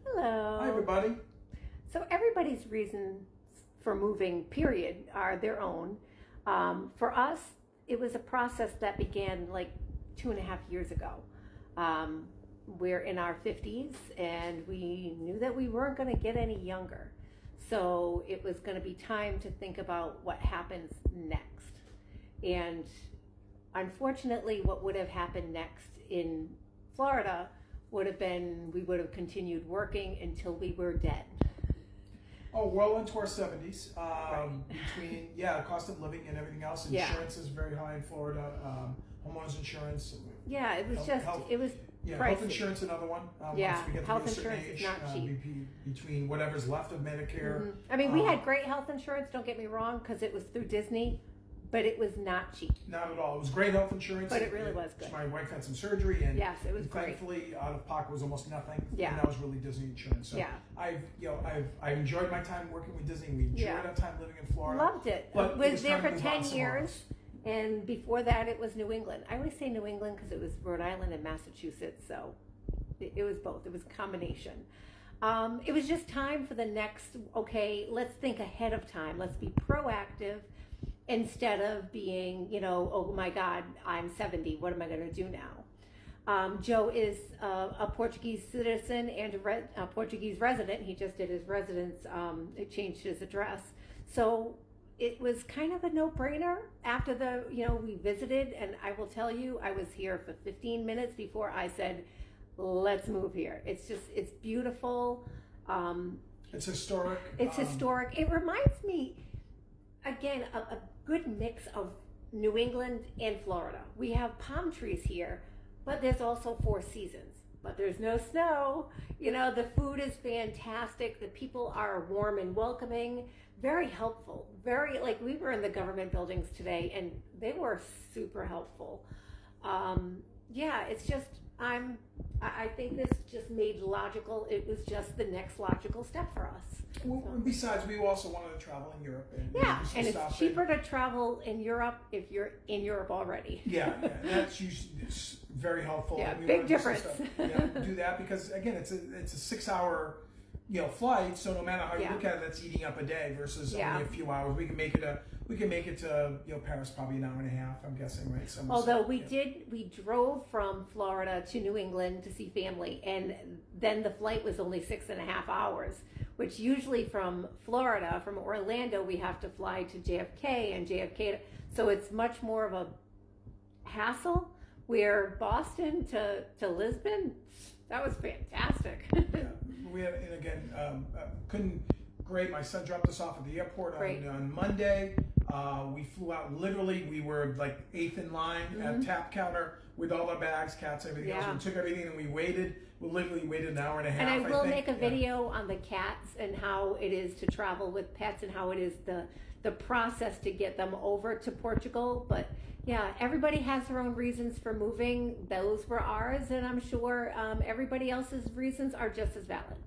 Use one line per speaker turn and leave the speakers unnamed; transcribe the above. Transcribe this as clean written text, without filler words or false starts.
Hello.
Hi, everybody.
So everybody's reasons for moving, period, are their own. For us, it was a process that began like 2.5 years ago. We're in our 50s and we knew that we weren't going to get any younger. So it was going to be time to think about what happens next. And unfortunately, what would have happened next in Florida would have been we would have continued working until we were dead.
Oh, well into our 70s.
Right.
Between, cost of living and everything else.
Yeah.
Insurance is very high in Florida. Homeowners insurance.
Yeah, it was
Health-
it was
Yeah,
pricey.
health insurance, another one.
Yeah,
Once we get
health
to be a certain
insurance is
age,
not cheap.
between whatever's left of Medicare.
Mhm. I mean, we had great health insurance, don't get me wrong, because it was through Disney, but it was not cheap.
Not at all. It was great health insurance.
But it really was good.
My wife had some surgery, and
Yes, it was great.
thankfully, out of pocket was almost nothing.
Yeah.
And that was really Disney insurance. So
Yeah.
I've enjoyed my time working with Disney. We enjoyed
Yeah.
our time living in Florida.
Loved it.
But it
Was
was
there
time to
for
move on
10
somewhere
years,
else.
and before that it was New England. I always say New England because it was Rhode Island and Massachusetts, so it was both. It was a combination. It was just time for the next, okay, let's think ahead of time. Let's be proactive instead of being, oh my God, I'm 70. What am I going to do now? Joe is a Portuguese citizen and a Portuguese resident. He just did his residence, it changed his address. So it was kind of a no-brainer after we visited, and I will tell you, I was here for 15 minutes before I said, let's move here. It's beautiful.
It's historic.
It's historic. It reminds me, again, a good mix of New England and Florida. We have palm trees here, but there's also 4 seasons. But there's no snow. The food is fantastic. The people are warm and welcoming, very helpful. We were in the government buildings today, and they were super helpful. It's just, I think this just made logical. It was just the next logical step for us.
Well, besides, we also wanted to travel in Europe. And
And it's cheaper to travel in Europe if you're in Europe already.
Yeah, that's usually very helpful.
Yeah,
We
big
wanted to
difference.
do that because again, it's a 6-hour flight. So no matter how you
Yeah.
look at it, that's eating up a day versus
Yeah.
only a few hours. We can make it to Paris probably an hour and a half. I'm guessing, right?
Although we drove from Florida to New England to see family, and then the flight was only 6.5 hours, which usually from Florida, from Orlando, we have to fly to JFK and JFK. So it's much more of a hassle. Where Boston to Lisbon, that was fantastic.
Yeah, we had, and again, couldn't. Great. My son dropped us off at the airport on Monday. We flew out. Literally, we were like 8th in line at tap counter with all our bags, cats, everything else. We took everything and we waited. We literally waited an hour and a half.
And I will
think.
make a video on the cats and how it is to travel with pets and how it is the process to get them over to Portugal. But yeah, everybody has their own reasons for moving. Those were ours, and I'm sure everybody else's reasons are just as valid.